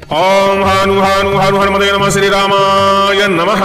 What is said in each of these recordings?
ओम हनु हनु हनु हनुमते नमः श्री रामाय नमः।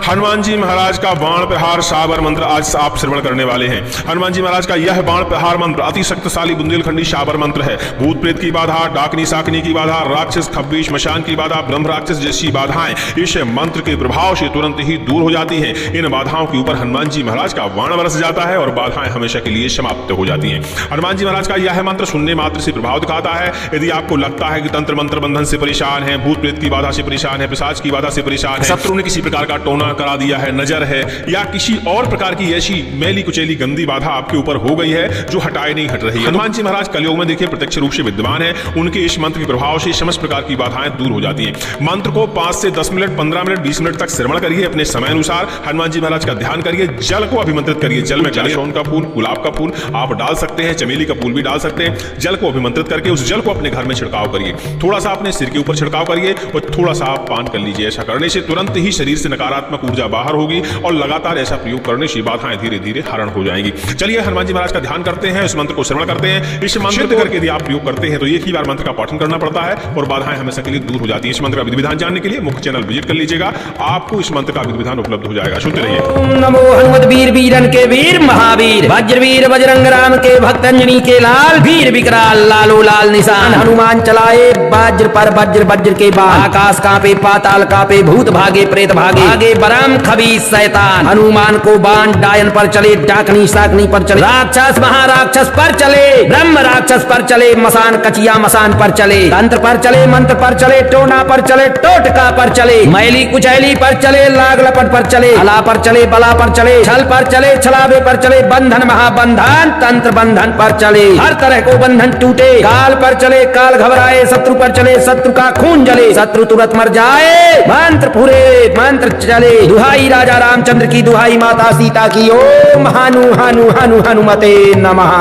हनुमान जी महाराज का बाण प्रहार शाबर मंत्र आज आप श्रवण करने वाले हैं। हनुमान जी महाराज का यह बाण प्रहार मंत्र अति शक्तिशाली बुंदेलखंडी शाबर मंत्र है। भूत प्रेत की बाधा, डाकनी साकनी की बाधा, राक्षस खब्बीश मशान की बाधा, ब्रह्म राक्षस जैसी बाधाएं इस मंत्र के प्रभाव से तुरंत ही दूर हो जाती हैं। इन बाधाओं के ऊपर हनुमान जी महाराज का बाण बरस जाता है और बाधाएं हमेशा के लिए समाप्त हो जाती हैं। हनुमान जी महाराज का यह मंत्र सुनने मात्र से प्रभाव दिखाता है। यदि आपको लगता है कि तंत्र मंत्र बंधन से परेशान है, भूत प्रेत की बाधा से परेशान है, पिशाच की बाधा से परेशान है, शत्रु ने किसी प्रकार का टोना करा दिया है, नजर है या किसी और प्रकार की ऐसी मैली कुचैली गंदी बाधा आपके ऊपर हो गई है जो हटाए नहीं हट रही है, हनुमान जी महाराज कलयुग में देखिए प्रत्यक्ष रूप से विद्यमान है। उनके इस मंत्र के प्रभाव से समस्त प्रकार की बाधाएं दूर हो जाती हैं। मंत्र को 5 से 10 मिनट, 15 मिनट, 20 मिनट तक श्रवण करिए अपने समय अनुसार। हनुमान जी महाराज का ध्यान करिए। जल को अभिमंत्रित करिए। जल में जासौन का फूल, गुलाब का फूल आप डाल सकते हैं, चमेली का फूल भी डाल सकते हैं। जल को अभिमंत्रित करके उस जल को अपने घर में छिड़काव करिए। थोड़ा सा अपने सिर के ऊपर छिड़काव करिए और थोड़ा सा आप पान कर लीजिए। ऐसा करने से तुरंत ही शरीर से नकारात्मक ऊर्जा बाहर होगी और लगातार ऐसा प्रयोग करने से बाधाएं धीरे धीरे हरण हो जाएंगी। चलिए हनुमान जी महाराज का ध्यान करते हैं, इस मंत्र को श्रवण करते हैं। इस मंत्र को करके यदि आप प्रयोग करते हैं तो एक ही बार मंत्र का पाठन करना पड़ता है और बाधाएं हमेशा के लिए दूर हो जाती हैं। इस मंत्र का विधि विधान जानने के लिए मुख्य चैनल विजिट कर लीजिएगा, आपको इस मंत्र का विधि विधान उपलब्ध हो जाएगा। सुनते रहिए। ओम नमो हनुमत वीर वीरन के वीर महावीर, वज्रवीर बजरंग राम के भक्त अंजनी के लाल, वीर विकराल लालो लाल निशान। हनुमान चलाए वज्र पर वज्र, वज्र के बाद आकाश कांपे, पाताल कांपे, भूत भागे, प्रेत भागे, आगे बराम खबीस शैतान। हनुमान को बाण डायन पर चले, डाकनी साकनी पर चले, राक्षस महाराक्षस पर चले, ब्रह्म राक्षस पर चले, मसान कचिया मसान पर चले, तंत्र पर चले, मंत्र पर चले, टोना पर चले, टोटका पर चले, मैली कुचैली पर चले, लाग लपट पर चले, अला पर चले, बला पर चले, छल पर चले, छलावे पर चले, बंधन महाबंधन तंत्र बंधन पर चले, हर तरह को बंधन टूटे, काल पर चले, काल घबराए, शत्रु पर चले, शत्रु का खून जले, शत्रु तुरंत मर जाए, मंत्र पूरे मंत्र चले। दुहाई राजा रामचंद्र की, दुहाई माता सीता की। ओम हनु हनु हनु हनुमते नमः।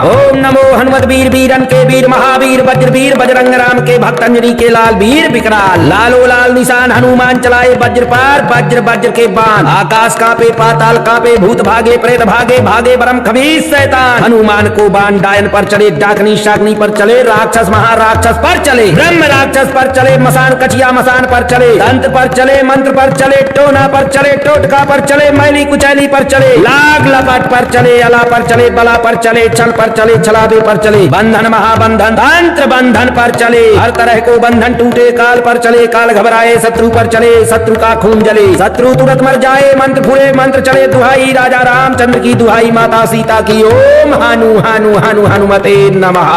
ओम नमो हनुमत वीर वीरन के वीर महावीर, वज्रवीर बजरंग राम के भक्त अंजनी के लाल, वीर विकराल लालो लाल निशान। हनुमान चलाए वज्र पर वज्र, वज्र के बाण आकाश कांपे, पाताल कांपे, भूत भागे, प्रेत भागे, भागे बरम खबीस शैतान। हनुमान को बाण डायन पर चले, डाकनी शाकनी पर चले, राक्षस महाराक्षस पर चले, ब्रह्म राक्षस पर चले, मसान कचिया मसान पर चले, तंत्र पर चले, मंत्र पर चले, टोना पर चले, टोटका पर चले, मैली कुचैली पर चले, लाग लपट पर चले, अला पर चले, बला पर चले, छल पर चले, छलावे पर चले, बंधन महाबंधन तंत्र बंधन पर चले, हर तरह को बंधन टूटे, काल पर चले, काल घबराए, शत्रु पर चले, शत्रु का खून जले, शत्रु तुरंत मर जाए, मंत्र पूरे मंत्र चले। दुहाई राजा रामचंद्र की, दुहाई माता सीता की। ओम हनु हनु हनु हनुमते नमः।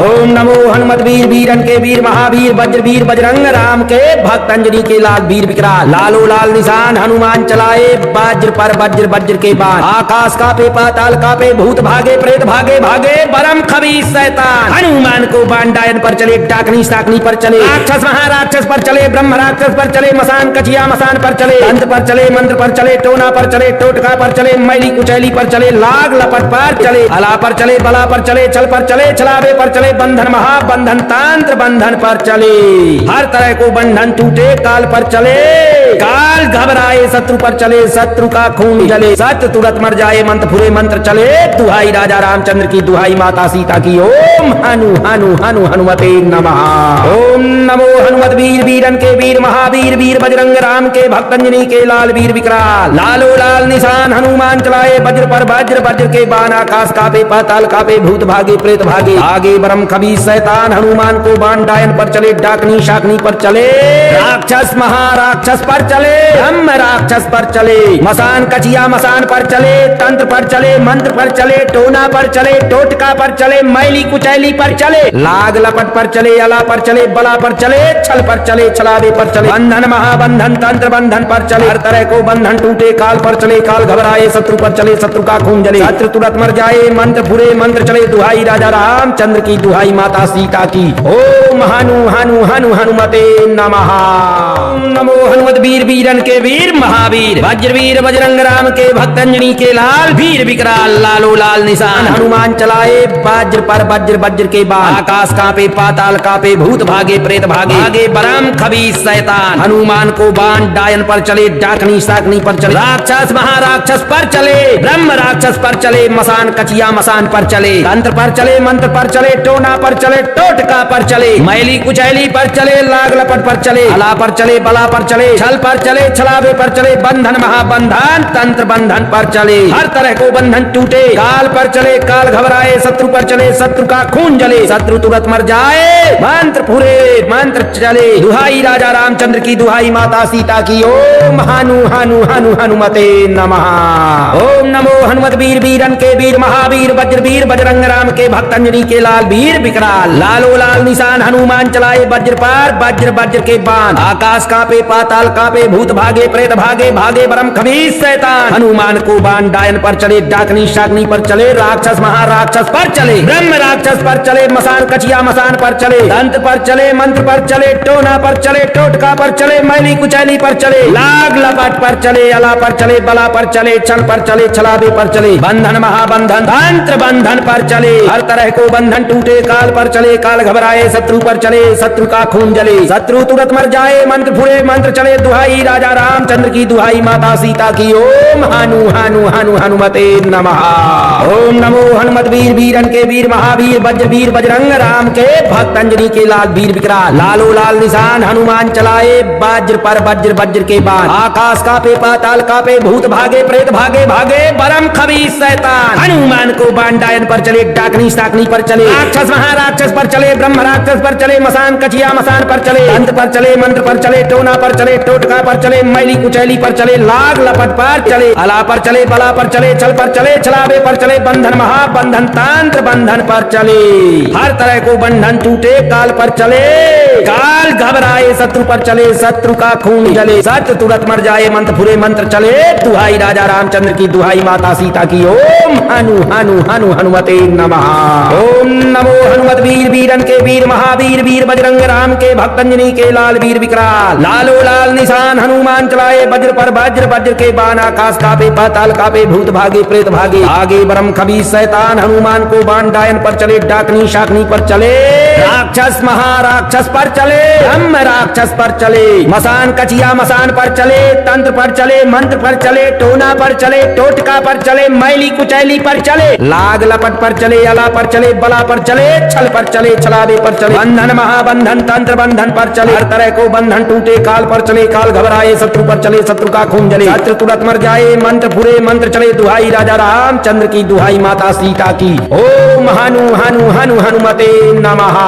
ओम नमो हनुमत वीर वीरन के वीर महावीर, वज्रवीर बजरंग राम के भक्त अंजनी के लाल, वीर विकराल लालो लाल निशान। हनुमान चलाए वज्र पर वज्र, वज्र के बाद आकाश कांपे, पाताल कांपे, भूत भागे, प्रेत भागे, भागे बरम खबीस शैतान। हनुमान को बाण डायन पर चले, डाकनी साकनी पर चले, राक्षस महाराक्षस पर चले, ब्रह्म राक्षस पर चले, मसान कचिया मसान पर चले, तंत्र पर चले, मंत्र पर चले, टोना पर चले, टोटका पर चले, मैली कुचैली पर चले, लाग लपट पर चले, अला पर चले, बला पर चले, छल पर चले, छलावे पर चले, बंधन महाबंधन तंत्र बंधन पर चले, हर तरह को बंधन टूटे, काल पर चले, काल घबराए, शत्रु पर चले, शत्रु का खून जले, शत्रु तुरंत मर जाए, मंत्र पूरे मंत्र चले। दुहाई राजा रामचंद्र की, दुहाई माता सीता की। ओम हनु हनु हनु हनुमते नमः। ओम नमो हनुमत वीर वीरन के वीर महावीर, वीर बजरंग राम के भक्त अंजनी के लाल, वीर विकराल लालो लाल निशान। हनुमान चलाए वज्र पर वज्र, वज्र के बाण आकाश कांपे, पाताल कांपे, भूत भागे, प्रेत भागे, आगे बरम खबीस शैतान। हनुमान को बाण डायन पर चले, डाकनी शाकनी पर चले, राक्षस महाराक्षस पर चले, ब्रह्म राक्षस पर चले, मसान कचिया मसान पर चले, तंत्र पर चले, मंत्र पर चले, टोना पर चले, टोटका पर चले, मैली कुचैली पर चले, लाग लपट पर चले, अला पर चले, बला पर चले, छल पर चले, छलावे पर चले, बंधन महाबंधन तंत्र बंधन पर चले, हर तरह को बंधन टूटे, काल पर चले, काल घबराए, शत्रु पर चले, शत्रु का खून जले, शत्रु तुरंत मर जाए, मंत्र पूरे मंत्र चले। दुहाई राजा रामचंद्र की, दुहाई माता सीता की। ओम हनु हनु हनु हनुमते नमः। ओम नमो हनुमत वीर वीरन के वीर महावीर, वज्रवीर बजरंग राम के भक्त अंजनी के लाल, वीर विकराल लालो लाल निशान। हनुमान चलाए वज्र पर वज्र, वज्र के बाद आकाश कांपे, पाताल कांपे, भूत भागे, प्रेत भागे, आगे भागे बरम खबीस शैतान। हनुमान को बाण डायन पर चले, डाकनी साकनी पर चले, राक्षस महाराक्षस पर चले, ब्रह्म राक्षस पर चले, मसान कचिया मसान पर चले, तंत्र पर चले, मंत्र पर चले, टोना पर चले, टोटका पर चले, मैली कुचैली पर चले, लाग लपट पर चले, अला पर चले, बला पर चले, छल पर चले, छलावे पर चले, बंधन महाबंधन तंत्र बंधन पर चले, हर तरह को बंधन टूटे, काल पर चले, काल घबराए, शत्रु पर चले, शत्रु का खून जले, शत्रु तुरंत मर जाए, मंत्र पूरे मंत्र चले, दुहाई राजा रामचंद्र की, दुहाई माता सीता की, ओम हनु हनु हनु हनुमते नमः। ओम नमो हनुमत वीर वीरन के वीर महावीर, वज्र वीर बजरंग राम के भक्त, अंजनी के लाल वीर विकराल, लालो लाल निशान, हनुमान चलाए वज्र पार, वज्र वज्र के बाण, आकाश कांपे, पाताल कांपे, भूत भागे, प्रेत भागे, भागे बरम खबीस शैतान। हनुमान को बाण डायन पर चले, डाकनी शाकनी पर चले, राक्षस महाराक्षस पर चले, ब्रह्म राक्षस पर चले, मसान कचिया मसान पर चले, तंत्र पर चले, मंत्र पर चले, टोना पर चले, टोटका पर चले, मैली कुचैली पर चले, लाग लपट पर चले, अला पर चले, बला पर चले, छल पर चले, छलावे पर चले, बंधन महाबंधन तंत्र बंधन पर चले, हर तरह को बंधन टूटे, काल पर चले, काल घबराए, शत्रु पर चले, शत्रु का खून जले, शत्रु तुरंत मर जाए, मंत्र फुरे मंत्र चले, दुहाई राजा रामचंद्र की, दुहाई माता सीता की, ओम हनु हनु हनु हनुमते नमः। ओम नमो हनुमत वीर वीरन के वीर महावीर, वज्र वीर बजरंग राम के भक्त, अंजनी के लाल वीर विकराल, लालो लाल निशान, हनुमान चलाए वज्र पर वज्र वज्र के बाण, आकाश कांपे, पाताल कांपे, भूत भागे, प्रेत भागे, भागे बरम खबीस शैतान। हनुमान को बाण डायन पर चले, डाकनी साकनी पर चले, राक्षस महाराक्षस पर चले, ब्रह्म राक्षस पर चले, मसान कचिया मसान पर चले, तंत्र पर चले, मंत्र पर चले, टोना पर चले, टोटका पर चले, मैली कुचैली पर चले, लाग लपट पर चले, अला पर चले, बला पर चले, छल पर चले, छलावे पर चले, बंधन महाबंधन तंत्र बंधन पर चले, हर तरह को बंधन टूटे, काल पर चले, काल घबराए, शत्रु पर चले, शत्रु का खून जले, शत्रु तुरंत मर जाए, मंत्र फुरे मंत्र चले, दुहाई राजा रामचंद्र की, दुहाई माता सीता की, ओम हनु हनु हनु हनुमते नमः। ओम नमो हनुमत वीर वीरन के वीर महावीर, वीर बजरंग राम के भक्त, अंजनी के लाल वीर विकराल, लालो लाल निशान, हनुमान चलाए वज्र पर वज्र वज्र के बाण, आकाश कांपे, पाताल कांपे, भूत भागे, प्रेत भागे, आगे बरम खबीस शैतान। हनुमान को बाण डायन पर चले, डाकनी शाकनी पर चले, राक्षस महाराक्षस पर चले, ब्रह्म राक्षस पर चले, मसान कचिया मसान पर चले, तंत्र पर चले, मंत्र पर चले, टोना पर चले, टोटका पर चले, मैली कुचैली पर चले, लाग लपट पर चले, अला पर चले, बला पर चले, छल पर चले, छलावे पर चले, बंधन महाबंधन तंत्र बंधन पर चले, हर तरह को बंधन टूटे, काल पर चले, काल घबराए, शत्रु पर चले, शत्रु का खून जले, शत्रु तुरंत मर जाए, मंत्र फुरे मंत्र चले, दुहाई राजा रामचंद्र की, दुहाई माता सीता की, ओम हनु हनु हनु हनुमते नमः।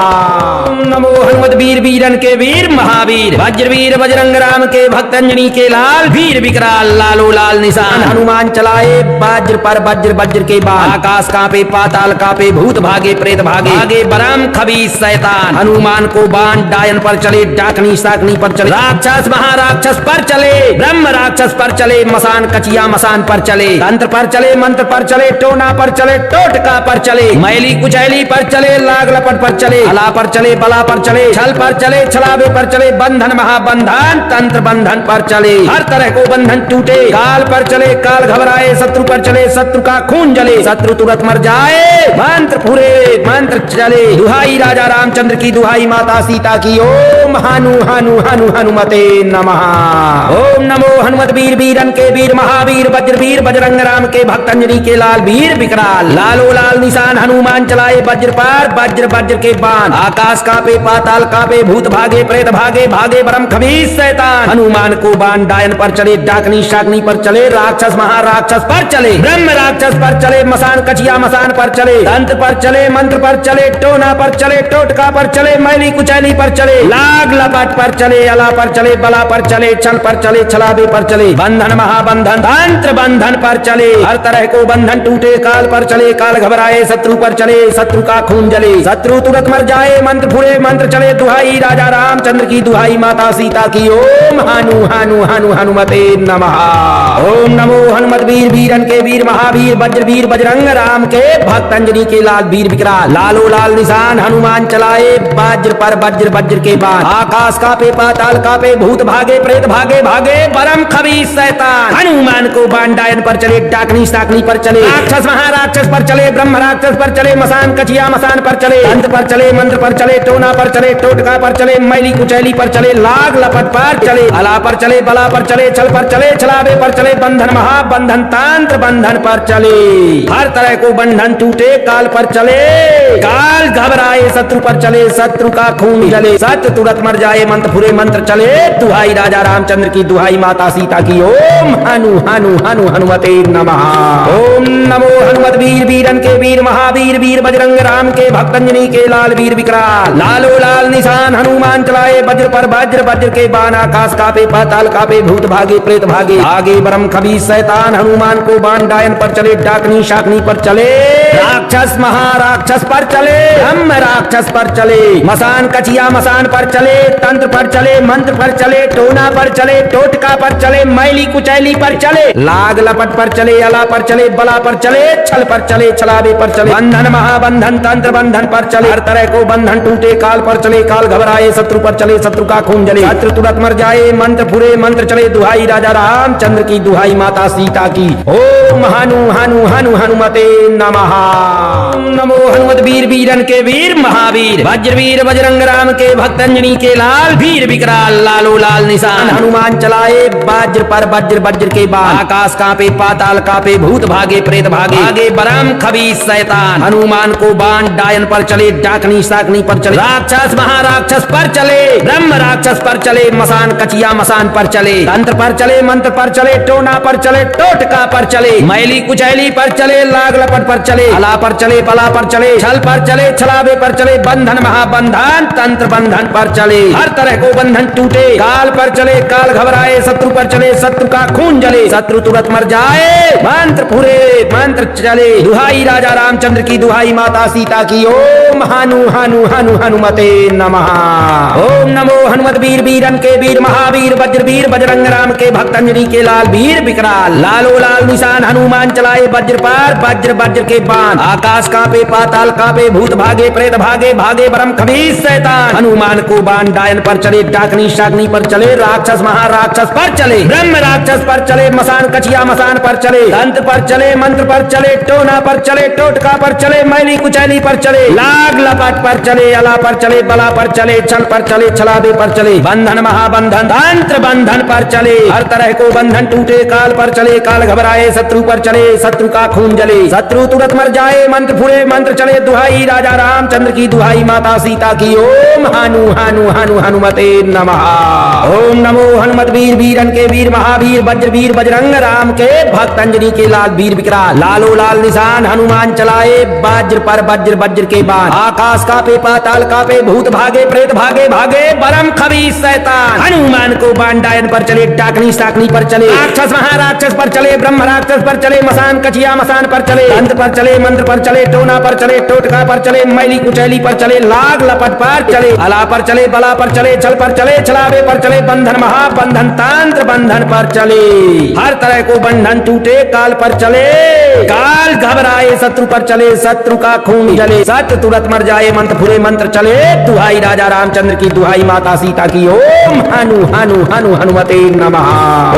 ओम नमो हनुमत वीर वीरन के वीर महावीर, वज्र वीर बजरंग राम के भक्त, अंजनी के लाल वीर विकराल, लालो लाल निशान, हनुमान चलाए वज्र पर वज्र वज्र के बाण, आकाश कांपे, पाताल कांपे, भूत भागे, प्रेत भागे, भागे बरम खबीस शैतान। हनुमान को बाण डायन पर चले, डाकनी साकनी पर चले, राक्षस महाराक्षस पर चले, ब्रह्म राक्षस पर चले, मसान कचिया मसान पर चले, तंत्र पर चले, मंत्र पर चले, टोना पर चले, टोटका पर चले, मैली कुचैली पर चले, लाग लपट पर चले, अला पर चले, बला पर चले, छल पर चले, छलावे पर चले, बंधन महाबंधन तंत्र बंधन पर चले, हर तरह को बंधन टूटे, काल पर चले, काल घबराए, शत्रु पर चले, शत्रु का खून जले, शत्रु तुरंत मर जाए, मंत्र पूरे मंत्र चले, दुहाई राजा रामचंद्र की, दुहाई माता सीता की, ओम हनु हनु हनु हनुमते नमः। ओम नमो हनुमत वीर वीरन के वीर महावीर, वज्र वीर बजरंग राम के भक्त, अंजनी के लाल वीर विकराल, लालो लाल निशान, हनुमान चलाए वज्र पर वज्र वज्र के बाण, आकाश कांपे, पाताल कांपे, भूत भागे, प्रेत भागे, भागे बरम खबीस शैतान। हनुमान को बाण डायन पर चले, डाकनी शाकनी पर चले, राक्षस महाराक्षस पर चले, ब्रह्म राक्षस पर चले, मसान कचिया मसान पर चले, तंत्र पर चले, मंत्र पर चले, टोना पर चले, टोटका पर चले, मैली कुचैली पर चले, लाग लपट पर चले, अला पर चले, बला पर चले, छल पर चले, छलावे पर चले, बंधन महाबंधन तंत्र बंधन पर चले, हर तरह को बंधन टूटे, काल पर चले, काल घबराए, शत्रु पर चले, शत्रु का खून जले, शत्रु तुरंत मर जाए, मंत्र फुरे मंत्र चले, दुहाई राजा रामचंद्र की, दुहाई माता सीता की, ओम हनु हनु हनु हनुमते नमः। ओम नमो हनुमत वीर वीरन के वीर महावीर, वज्र वीर बजरंग राम के भक्त, अंजनी के लाल वीर विकराल, लालो लाल निशान, हनुमान चलाए वज्र पर वज्र वज्र के बाण, आकाश कांपे, पाताल कांपे, भूत भागे, प्रेत भागे, भागे बरम खबीस शैतान। हनुमान को बाण डायन पर चले, डाकनी साकनी पर चले, राक्षस महाराक्षस पर चले, ब्रह्म राक्षस पर चले, मसान कचिया मसान पर चले, तंत्र पर चले, मंत्र पर चले, टोना पर चले, टोटका पर चले मैली कुचैली पर चले लाग लपट पर चले अला पर चले बला पर चले छल पर चले छलावे पर चले बंधन महाबंधन तांत्र बंधन पर चले हर तरह को बंधन टूटे काल पर चले काल घबराए शत्रु पर चले शत्रु का खून जले सत्य तुरंत मर जाए मंत्र फुरे मंत्र चले दुहाई राजा रामचंद्र की दुहाई माता सीता की ओम हनु हनु हनु हनुमते नमः ओम नमो हनुमत वीर वीरन के वीर महावीर वीर बजरंग राम के भक्त अंजनी के लाल वीर विकराल लालो लाल निशान हनुमान चलाए वज्र पर वज्र वज्र के बाण आकाश कापे पाताल कापे भूत भागे प्रेत भागे आगे ब्रह्म खबीस शैतान हनुमान को बाण डायन पर चले डाकनी शाकनी पर चले राक्षस महाराक्षस पर चले ब्रह्म राक्षस पर चले मसान कचिया मसान पर चले तंत्र पर चले मंत्र पर चले टोना पर चले टोटका पर चले मैली कुचैली पर चले लाग लपट पर चले अला पर चले बला पर चले छल पर चले छलावे पर चले बंधन महाबंधन तंत्र बंधन पर चले हर तरह को बंधन टूटे काल पर चले काल घबराए शत्रु पर चले शत्रु का खून जले शत्रु तुरंत मर जाए मंत्र फुरे मंत्र चले दुहाई राजा रामचंद्र की दुहाई माता सीता की ओम हनु हनु हनु हनुमते नमः ओम नमो हनुमत वीर वीरन के वीर महावीर वज्रवीर बजरंग राम के भक्त अंजनी के लाल वीर विकराल लालो लाल निशान हनुमान चलाए वज्र पर वज्र वज्र के बाण आकाश कांपे पाताल कांपे भूत भागे प्रेत भागे आगे ब्रह्म खबीस शैतान हनुमान को बाण डायन पर चले डाकनी शाकनी पर चले राक्षस महाराक्षस पर चले ब्रह्म राक्षस पर चले मसान कचिया मसान पर चले तंत्र पर चले मंत्र पर चले टोना पर चले टोटका पर चले मैली कुचैली पर चले लाग लपट पर चले अला पर चले बला पर चले छल पर चले छलावे पर चले बंधन महाबंधन तंत्र बंधन पर चले हर तरह को बंधन टूटे काल पर चले काल घबराए शत्रु पर चले शत्रु का खून जले शत्रु तुरंत मर जाए मंत्र पूरे मंत्र चले दुहाई राजा रामचंद्र की दुहाई माता सीता की ओम हनु हनु हनु हनुमते नमः ओम नमो हनुमत वीर वीरन के वीर महावीर वज्रवीर बजरंग राम के भक्त अंजनी के लाल वीर विकराल लालो लाल निशान हनुमान चलाए वज्र पर वज्र वज्र के बाण आकाश कांपे पाताल कांपे भूत भागे प्रेत भागे भागे ब्रह्म खबीस शैतान हनुमान को बाण डायन पर चले डाकनी शाकनी पर चले राक्षस महाराक्षस पर चले ब्रह्म राक्षस पर चले मसान कचिया मसान पर चले तंत्र पर चले मंत्र पर चले टोना पर चले टोटका पर चले मैली कुचैली पर चले लाग लपट पर चले अला पर चले बला पर चले छल पर चले छलावे पर चले बंधन महाबंधन तंत्र बंधन पर चले हर तरह को बंधन टूटे काल पर चले काल घबराए शत्रु पर चले शत्रु का खून जले शत्रु तुरंत मर जाए मंत्र फुरे मंत्र चले दुहाई राजा रामचंद्र की दुहाई माता सीता की ओम हनु हनु हनु हनुमते नमः ओम नमो हनुमत वीर वीरन के वीर महावीर वज्रवीर बजरंग राम के भक्त अंजनी के लाल वीर विकराल लालो लाल निशान हनुमान चलाए वज्र पर वज्र वज्र के बाण आकाश कांपे पाताल कांपे भूत भागे प्रेत भागे भागे ब्रह्म खबीस शैतान हनुमान को बाण डायन पर चले डाकनी शाकनी पर चले राक्षस महाराक्षस पर चले ब्रह्म राक्षस पर चले मसान कचिया मसान पर चले तंत्र पर चले मंत्र पर चले टोना पर चले टोटका पर चले मैली कुचैली पर चले लाग लपट पर चले अला पर चले बला पर चले छल पर चले छलावे पर चले बंधन महाबंधन तांत्र बंधन पर चले हर तरह को बंधन टूटे काल पर चले काल घबराए शत्रु पर चले शत्रु का खून जले सत्य तुरंत मर जाए मंत्र फुरे मंत्र चले दुहाई राजा रामचंद्र की दुहाई माता सीता की ओम हनु हनु हनु हनुमते नमः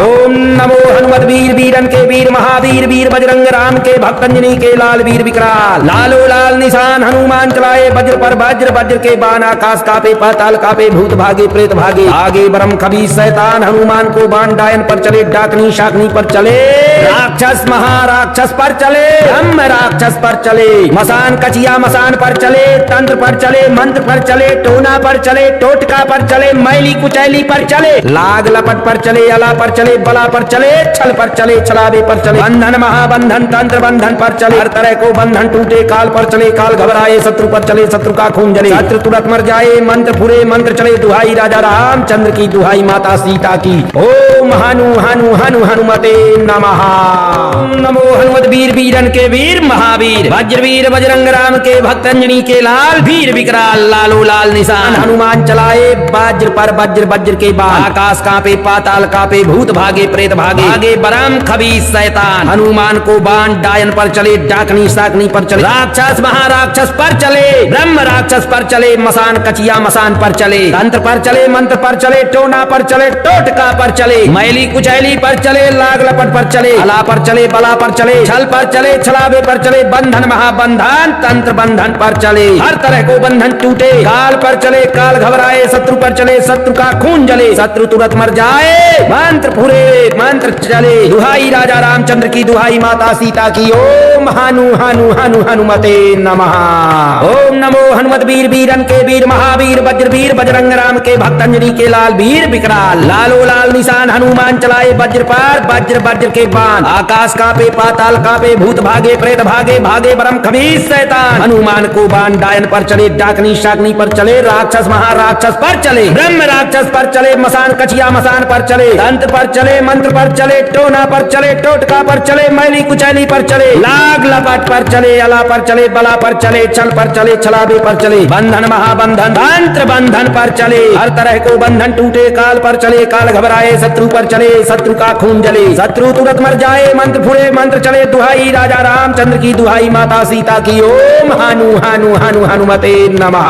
ओम नमो हनुमत वीर वीरन के वीर महावीर वीर बजरंग राम के भक्त अंजनी के लाल वीर विकराल लालो लाल निशान हनुमान चलाए वज्र पर वज्र वज्र के बाण आकाश कापे पाताल कापे भूत भागे प्रेत भागे आगे ब्रह्म खबीस शैतान हनुमान को बाण डायन पर चले डाकनी शाकनी पर चले राक्षस महाराक्षस पर चले ब्रह्म राक्षस पर चले मसान कचिया मसान पर चले तंत्र पर चले मंत्र पर चले टोना पर चले टोटका पर चले मैली कुचैली पर चले लाग लपट पर चले अला पर चले बला पर चले छल पर चले छलावे पर चले बंधन महाबंधन तंत्र बंधन पर चले हर तरह को बंधन टूटे काल पर चले काल घबराए शत्रु पर चले शत्रु का खून जले शत्रु तुरंत मर जाए मंत्र फुरे मंत्र चले दुहाई राजा रामचंद्र की दुहाई माता सीता की ओम हनु हनु हनु हनुमते नमः ओम नमो हनुमत वीर वीरन के वीर महावीर वज्रवीर बजरंग राम के भक्त अंजनी के लाल वीर विकराल लालो लाल निशान हनुमान चलाए वज्र पर वज्र वज्र के बाण, आकाश कांपे पाताल कांपे भूत भागे प्रेत भागे, भागे बरम खबीस शैतान। हनुमान को बाण डायन पर चले, डाकनी साकनी पर चले, राक्षस महाराक्षस पर चले, ब्रह्म राक्षस पर चले, मसान कचिया मसान पर चले, तंत्र पर चले, मंत्र पर चले, टोना पर चले, टोटका पर चले, मैली कुचैली पर चले, लाग लपट पर चले, अला पर चले, बला पर चले, छल पर चले, छलावे पर चले, बंधन महाबंधन तंत्र बंधन पर चले, हर तरह को बंधन टूटे, काल पर चले, काल घबराए, शत्रु पर चले, शत्रु का खून जले, शत्रु तुरंत मर जाए, मंत्र पूरे मंत्र चले, दुहाई राजा रामचंद्र की, दुहाई माता सीता की, ओम हनु हनु हनु हनुमते नमः। ओम नमो हनुमत वीर वीरन के वीर महावीर, वज्र वीर बजरंग राम के भक्त अंजनी के लाल, वीर विकराल लालो लाल निशान, हनुमान चलाए वज्र पर वज्र वज्र के बाण, आकाश कांपे पाताल कांपे भूत भागे प्रेत भागे, भागे बरम खबीस शैतान। हनुमान को बाण डायन पर चले, डाकनी शाकनी पर चले, राक्षस महाराक्षस पर चले, ब्रह्म राक्षस पर चले, मसान कचिया मसान पर चले, तंत्र पर चले, मंत्र पर चले, टोना पर चले, टोटका पर चले, मैली कुचैली पर चले, लाग लपट पर चले, अला पर चले, बला पर चले, छल पर चले, छलावे पर चले, बंधन महाबंधन तंत्र बंधन पर चले, हर तरह को बंधन टूटे, काल पर चले, काल घबराए, शत्रु पर चले, शत्रु का खून जले, शत्रु तुरंत मर जाए, मंत्र फुरे मंत्र चले, दुहाई राजा रामचंद्र की, दुहाई माता सीता की, ओम हनु हनु हनु हनुमते नमः।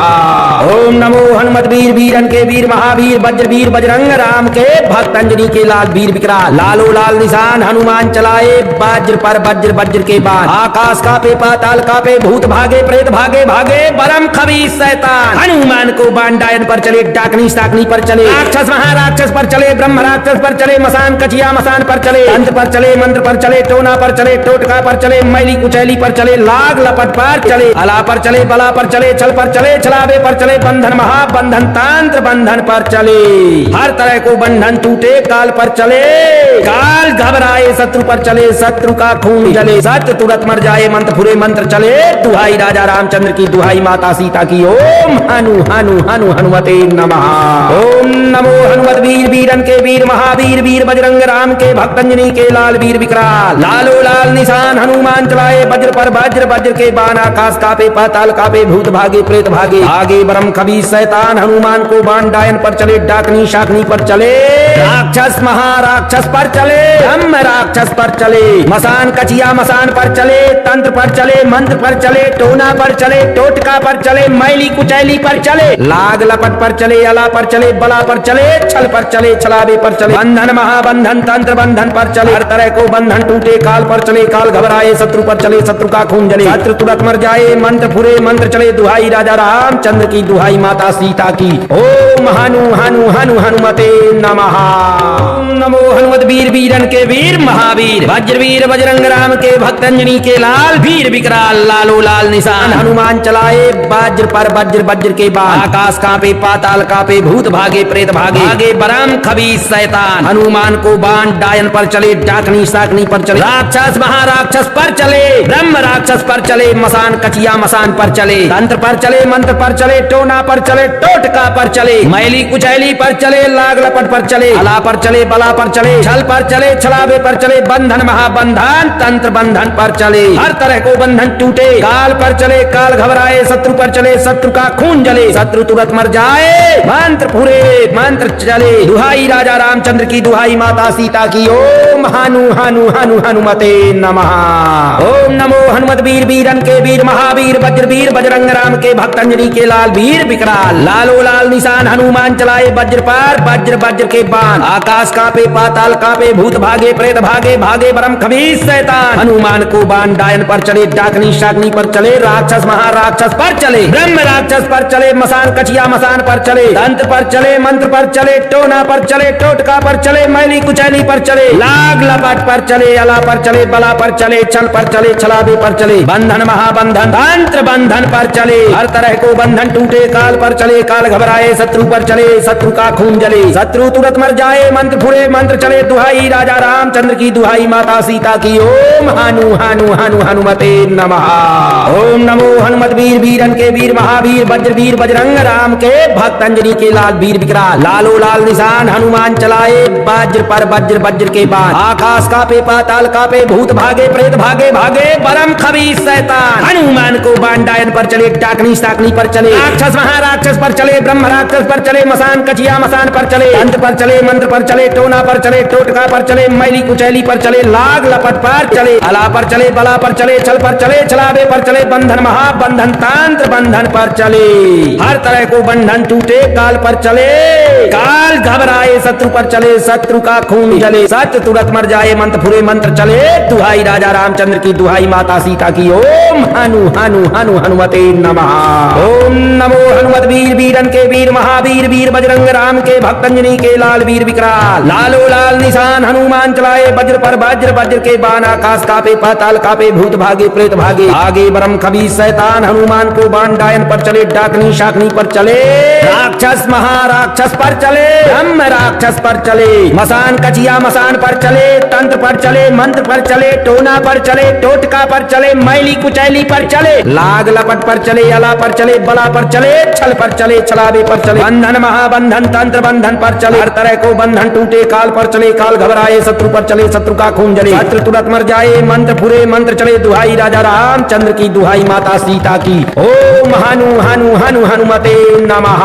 ओम नमो हनुमत वीर वीरन के वीर महावीर, वज्र वीर बजरंग राम के भक्त अंजनी के लाल, वीर विकराल लालो लाल निशान, हनुमान चलाए वज्र पर वज्र वज्र के बाण, आकाश कांपे पाताल कांपे भूत भागे प्रेत भागे, भागे बरम खबीस शैतान। हनुमान को बाण डायन पर चले, डाकनी साकनी पर चले, राक्षस महाराक्षस पर चले, ब्रह्म राक्षस पर चले, मसान कचिया मसान पर चले, तंत्र पर चले, मंत्र पर चले, टोना पर चले, टोटका पर चले, मैली कुचैली पर चले, लाग लपट पर चले, अला पर चले, बला पर चले, छल पर चले, छलावे पर चले, बंधन महाबंधन तंत्र बंधन पर चले, हर तरह को बंधन टूटे, काल पर चले, काल घबराए, शत्रु पर चले, शत्रु का खून जले, शत्रु तुरंत मर जाए, मंत्र फुरे मंत्र चले, दुहाई राजा रामचंद्र की, दुहाई माता सीता की, ओम हनु हनु हनु हनुमते नमः। ओम नमो हनुमत वीर वीरन के वीर महावीर, वीर बजरंग राम के भक्त अंजनी के लाल, वीर विकराल लालो लाल निशान, हनुमान चलाए वज्र पर वज्र वज्र के बाण, आकाश कांपे पाताल कांपे भूत भागे प्रेत भागे, आगे बरम खबीस शैतान। हनुमान को बाण डायन पर चले, डाकनी शाकनी पर चले, राक्षस महाराक्षस पर चले, ब्रह्म राक्षस पर चले, मसान कचिया मसान पर चले, तंत्र पर चले, मंत्र पर चले, टोना पर चले, टोटका पर चले, मैली कुचैली पर चले, लाग लपट पर चले, अला पर चले, बला पर चले, छल पर चले, छलावे पर चले, बंधन महाबंधन तंत्र बंधन पर चले, हर तरह को बंधन टूटे, काल पर चले, काल घबराए, शत्रु पर चले, शत्रु का खून जले, शत्रु तुरंत मर जाए, मंत्र फुरे मंत्र चले, दुहाई राजा रामचंद्र की, दुहाई माता सीता की, ओम हनु हनु हनु हनुमते नमः। ओम नमो हनुमत वीर वीरन के वीर महावीर, वज्र वीर बजरंग राम के भक्त अंजनी के लाल, वीर विकराल लालो लाल निशान, हनुमान चलाए वज्र पर वज्र वज्र के बाण, आकाश कांपे पाताल कांपे भूत भागे प्रेत भागे, भागे बरम खबीस शैतान। हनुमान को बाण डायन पर चले, डाकनी साकनी पर चले, राक्षस महाराक्षस पर चले, ब्रह्म राक्षस पर चले, मसान कचिया मसान पर चले, तंत्र पर चले, मंत्र पर चले, टोना पर चले, टोटका पर चले, मैली कुचैली पर चले, लाग लपट पर चले, अला पर चले, बला पर चले, छल पर चले, छलावे पर चले, बंधन महाबंधन तंत्र बंधन पर चले, हर तरह को बंधन टूटे, काल पर चले, काल घबराए, शत्रु पर चले, शत्रु का खून जले, शत्रु तुरंत मर जाए, मंत्र पूरे मंत्र चले, दुहाई राजा रामचंद्र की, दुहाई माता सीता की, ओम हनु हनु हनु हनुमते नमः। ओम नमो हनुमत वीर वीरन के वीर महावीर, वज्र वीर बजरंग राम के भक्त अंजनी के लाल, वीर विकराल लालो लाल निशान, हनुमान चलाए वज्र पर वज्र वज्र के बाण, आकाश कांपे पाताल कांपे भूत भागे प्रेत भागे, भागे बरम खबीस शैतान। हनुमान को बाण डायन पर चले, डाकनी शाकनी पर चले, राक्षस महाराक्षस पर चले, ब्रह्म राक्षस पर चले, मसान कचिया मसान पर चले, तंत्र पर चले, मंत्र पर चले, टोना पर चले, टोटका पर चले, मैली कुचैली पर चले, लाग लपट पर चले, अला पर चले, बला पर चले, छल पर चले, छलावे पर चले, बंधन महाबंधन तंत्र बंधन पर चले, हर तरह को बंधन टूटे, काल पर चले, काल घबराए, शत्रु पर चले, शत्रु का खून जले, शत्रु तुरंत मर जाए मंत्र फुरे मंत्र चले दुहाई राजा रामचंद्र की दुहाई माता सीता की ओम हनु हनु हनु हनुमते नमः। ओम नमो हनुमत वीर वीरन के वीर महावीर वज्र वीर बजरंग राम के भक्त अंजनी के लाल वीर विकराल लालो लाल निशान हनुमान चलाए वज्र पर वज्र वज्र के बाद आकाश कापे पाताल कापे भूत भागे प्रेत भागे भागे परम खबीस शैतान हनुमान को बांडायन पर चले डाकनी साकनी पर चले राक्षस महाराक्षस पर चले ब्रह्म राक्षस पर चले मसान कचिया मसान पर चले तंत्र पर चले मंत्र पर चले टोना पर चले टोटका पर चले मैली कुचैली पर चले लाग लपट पर चले अला पर चले बला पर चले छल पर चले छलावे पर चले बंधन महाबंधन तांत्र बंधन पर चले हर तरह को बंधन टूटे काल पर चले काल घबराए शत्रु पर चले शत्रु का खून जले सत्य तुरंत मर जाए मंत्र फुरे मंत्र चले दुहाई राजा रामचंद्र की दुहाई माता सीता की ओम हनु हनु हनु हनुमते नमः। ओम नमो हनुमत वीर वीरन के वीर महावीर वीर बजरंग राम के भक्त अंजनी के लाल वीर विकराल लालो लाल निशान हनुमान चलाए वज्र पर वज्र वज्र के बाण आकाश कापे पाताल कापे भूत भागे प्रेत भागे आगे बरम खबीस शैतान हनुमान को बाण डायन पर चले डाकनी शाकनी पर चले राक्षस महाराक्षस पर चले ब्रह्म राक्षस पर चले मसान कचिया मसान पर चले तंत्र पर चले मंत्र पर चले टोना पर चले टोटका पर चले मैली कुचैली पर चले लाग लपट पर चले अला पर चले बला पर चले छल पर चले छलावे पर चले बंधन महाबंधन तंत्र बंधन पर चले हर तरह को बंधन टूटे काल पर चले काल घबराए शत्रु पर चले शत्रु का खून जले शत्रु तुरंत मर जाए मंत्र फुरे मंत्र चले दुहाई राजा रामचंद्र की दुहाई माता सीता की ओम हनु हनु हनु हनुमते नमः।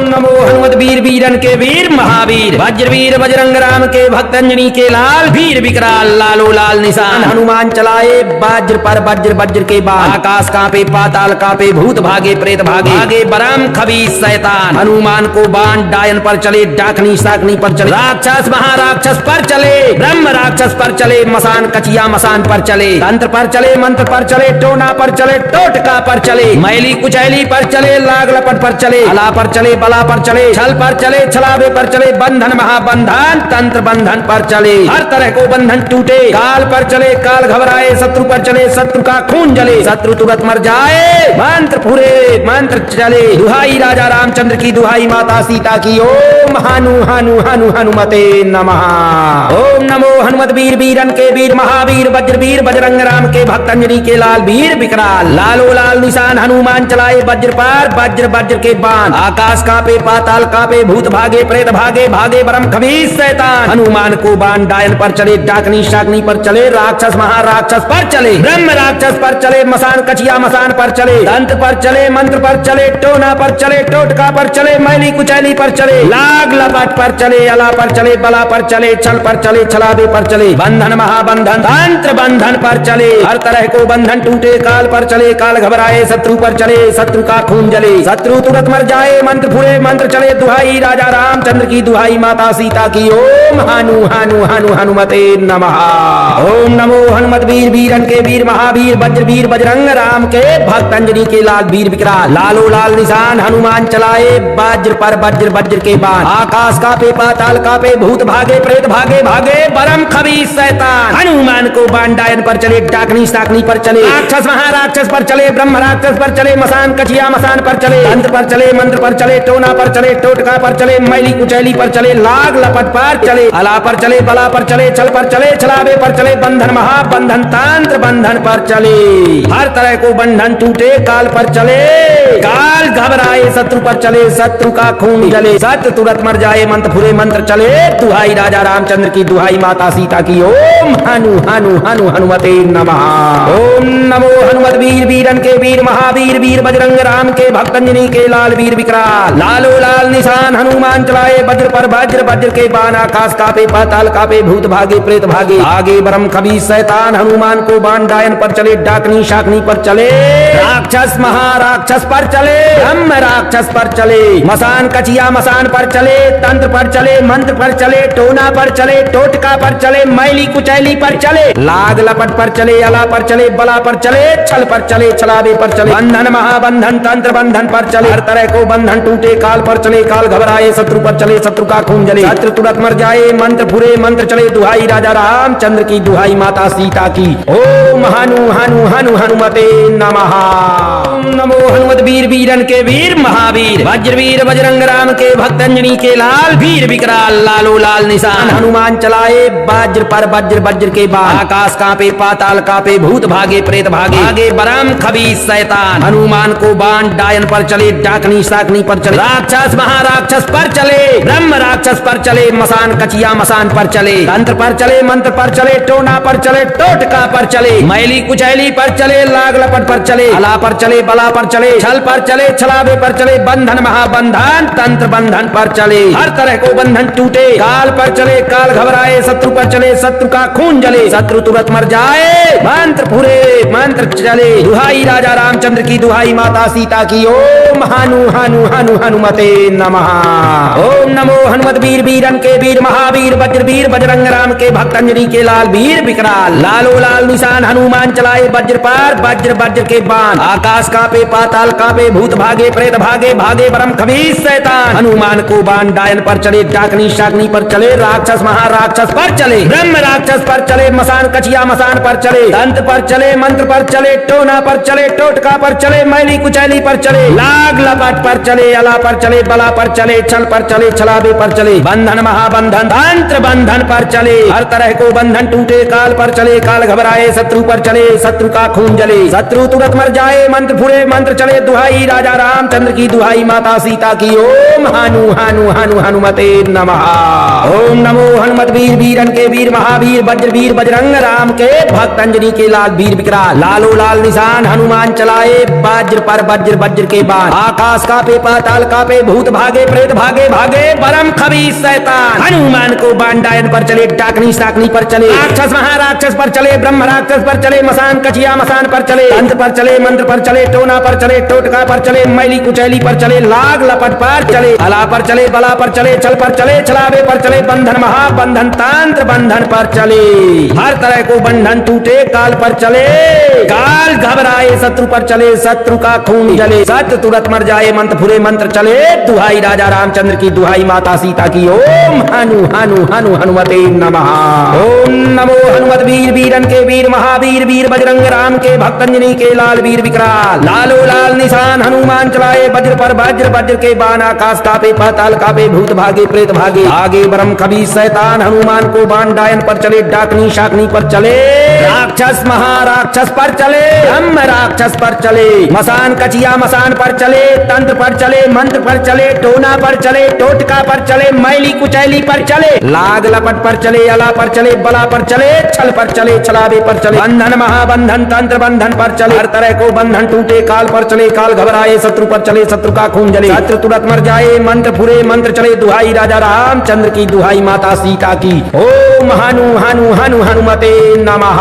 नमो हनुमत वीर वीरन के वीर महावीर वज्र वीर बजरंग राम के भक्त अंजनी के लाल वीर विकराल लालो लाल निशान हनुमान चलाए वज्र पर वज्र वज्र के बाद आकाश कांपे पाताल कांपे भूत भागे प्रेत भागे आगे बरम खबीस शैतान हनुमान को बाण डायन पर चले डाकनी साकनी पर चले राक्षस महाराक्षस पर चले ब्रह्म राक्षस पर चले मसान कचिया मसान पर चले तंत्र पर चले मंत्र पर चले टोना पर चले टोटका पर चले मैली कुचैली पर चले लाग लपट पर चले अला पर चले बला पर चले छल पर चले छलावे पर चले बंधन महाबंधन तंत्र बंधन पर चले हर तरह को बंधन टूटे काल पर चले काल घबराए शत्रु पर चले शत्रु का खून जले शत्रु तुरंत मर जाए मंत्र पूरे मंत्र चले दुहाई राजा रामचंद्र की दुहाई माता सीता की ओम हनु हनु हनु हनुमते नमः। ओम नमो हनुमत वीर वीरन के वीर महावीर वज्र वीर बजरंग राम के भक्त अंजनी के लाल वीर विकराल लालो लाल निशान हनुमान चलाए वज्र पर वज्र वज्र के बाण आकाश कांपे पाताल कांपे भूत भागे प्रेत भागे भागे बरम खबीस शैतान हनुमान को बाण डायन पर चले डाकनी शाकनी पर चले राक्षस महाराक्षस पर चले ब्रह्म राक्षस पर चले मसान कचिया मसान पर चले तंत्र पर चले मंत्र पर चले टोना पर चले टोटका पर चले मैली कुचैली पर चले लाग लपट पर चले अला पर चले बला पर चले छल पर चले छलावे पर चले बंधन महाबंधन तंत्र बंधन पर चले हर तरह को बंधन टूटे काल पर चले काल घबराए शत्रु पर चले शत्रु का खून जले शत्रु तुरंत मर जाए मंत्र फुरे मंत्र चले दुहाई राजा रामचंद्र की दुहाई माता सीता की ओम हनु हनु हनु हनुमते नमः। ओम नमो हनुमत वीर वीरन के वीर महावीर वज्र वीर बजरंग राम के भक्त अंजनी के लाल वीर विकराल लालो लाल निशान हनुमान चलाए वज्र पर वज्र वज्र के बाण आकाश कापे पाताल कापे भूत भागे प्रेत भागे भागे बरम खबीस शैतान हनुमान को बाण डायन पर चले डाकनी साकनी पर चले राक्षस महाराक्षस पर चले ब्रह्म राक्षस पर चले मसान कचिया मसान पर चले तंत्र पर चले मंत्र पर चले टोना पर चले टोटका पर चले मैली कुचैली पर चले लाग लपट पर चले अला पर चले बला पर चले छल पर चले छलावे पर चले बंधन महाबंधन तांत्र बंधन पर चले हर तरह को बंधन टूटे काल पर चले काल घबराए शत्रु पर चले शत्रु का खून जले सत्य तुरंत मर जाए मंत्र फुरे मंत्र चले दुहाई राजा रामचंद्र की दुहाई माता सीता की ओम हनु हनु हनु हनुमते नमः। ओम नमो हनुमत वीर वीरन के वीर महावीर वीर बजरंग राम के भक्त अंजनी के लाल वीर विकराल लालो लाल निशान हनुमान चलाए वज्र पर वज्र वज्र के बाण आकाश कापे पाताल कापे भूत भागे प्रेत भागे आगे बरम खबीस शैतान हनुमान को बाण डायन पर चले डाकनी शाकनी पर चले राक्षस महाराक्षस पर चले ब्रह्म राक्षस पर चले मसान कचिया मसान पर चले तंत्र पर चले मंत्र पर चले टोना पर चले टोटका पर चले मैली कुचैली पर चले लाग लपट पर चले अला पर चले बला पर चले छल पर चले छलावे पर चले बंधन महाबंधन तंत्र बंधन पर चले हर तरह को बंधन टूटे काल पर चले काल घबराए शत्रु पर चले शत्रु का खून जले शत्रु तुरंत मर जाए मंत्र फुरे मंत्र चले दुहाई राजा रामचंद्र की दुहाई माता सीता की। ओम हनु हनु हनु हनुमते नमः। ओम नमो हनुमत वीर वीरन के वीर महावीर वज्रवीर बजरंग राम के भक्त अंजनी के लाल वीर विकराल लालो लाल निशान हनुमान चलाए वज्र पर वज्र वज्र के बाद आकाश कांपे पाताल कांपे भूत भागे प्रेत भागे भागे बरम खबीस शैतान हनुमान को बाण डायन पर चले डाकनी साकनी पर चले राक्षस महाराक्षस पर चले ब्रह्म राक्षस पर चले मसान कचिया मसान पर चले तंत्र पर चले मंत्र पर चले टोना पर चले टोटका पर चले मैली कुचैली पर चले लाग लपट पर चले अला पर चले बला पर चले छल पर चले छलावे पर चले बंधन महाबंधन तंत्र बंधन पर चले हर तरह को बंधन टूटे काल पर चले काल घबराए शत्रु पर चले शत्रु का खून जले शत्रु तुरंत मर जाए मंत्र पूरे मंत्र चले दुहाई राजा रामचंद्र की दुहाई माता सीता की। ओम हनु हनु हनु हनुमते नमः। ओम नमो हनुमत वीर वीरन के वीर महावीर वज्रवीर बजरंग राम के भक्त अंजनी के लाल वीर विकराल लालो लाल निशान हनुमान चलाए वज्र पर वज्र वज्र के बाण आकाश कांपे पाताल कांपे भूत भागे प्रेत भागे भागे बरम खबीस शैतान हनुमान को बाण डायन पर चले डाकनी शाकनी पर चले राक्षस महाराक्षस पर चले ब्रह्म राक्षस पर चले मसान कचिया मसान पर चले तंत्र पर चले मंत्र पर चले टोना पर चले टोटका पर चले मैली कुचैली पर चले लाग लपट पर चले अला पर चले बला पर चले छल पर चले छलावे पर चले बंधन महाबंधन तंत्र बंधन पर चले हर तरह को बंधन टूटे काल पर चले काल घबराए शत्रु पर चले शत्रु का खून जले शत्रु तुरंत मर जाए मंत्र फुरे मंत्र चले दुहाई राजा रामचंद्र की दुहाई माता सीता की। ओम हनु हनु हनु हनुमते नमः। ओम नमो हनुमत वीर वीरन के वीर महावीर वज्रवीर बजरंग राम के भक्त अंजनी के लाल वीर विकराल लालो लाल निशान हनुमान चलाए वज्र पर वज्र वज्र के बाद आकाश कांपे पाताल कांपे भूत भागे प्रेत भागे भागे परम खबीस शैतान हनुमान को बाण डायन पर चले डाकनी साकनी पर चले राक्षस महाराक्षस पर चले ब्रह्म राक्षस पर चले मसान कचिया मसान पर चले तंत्र पर चले मंत्र पर चले टोना पर चले टोटका पर चले मैली कुचैली पर चले लाग लपट पर चले अला पर चले बला पर चले छल पर चले छलावे पर चले बंधन महाबंधन तंत्र बंधन पर चले हर तरह को बंधन टूटे काल पर चले काल घबराए शत्रु पर चले शत्रु का खून जले शत्रु तुरंत मर जाए मंत्र फुरे मंत्र चले दुहाई राजा रामचंद्र की दुहाई माता सीता की। ओम हनु हनु हनु हनुमते नमः। ओम नमो हनुमत वीर वीरन के वीर महावीर वीर बजरंग राम के भक्त अंजनी के लाल वीर विकराल लालो लाल निशान हनुमान चलाए वज्र पर वज्र वज्र के बाण आकाश कांपे पाताल कांपे भूत भागे प्रेत भागे आगे बरम खबीस शैतान हनुमान को बाण डायन पर चले डाकनी शाकनी पर चले राक्षस महाराक्षस पर चले ब्रह्म राक्षस पर चले मसान कचिया मसान पर चले तंत्र पर चले मंत्र पर चले टोना पर चले टोटका पर चले मैली कुचैली पर चले लाग लपट पर चले अला पर चले बला पर चले छल पर चले छलावे पर चले बंधन महाबंधन तंत्र बंधन पर चले हर तरह को बंधन टूटे काल पर चले काल घबराए शत्रु पर चले शत्रु का खून जले शत्रु तुरंत मर जाए मंत्र फुरे मंत्र चले दुहाई राजा रामचंद्र की दुहाई माता सीता की। ओम हनु हनु हनु हनुमते नमः।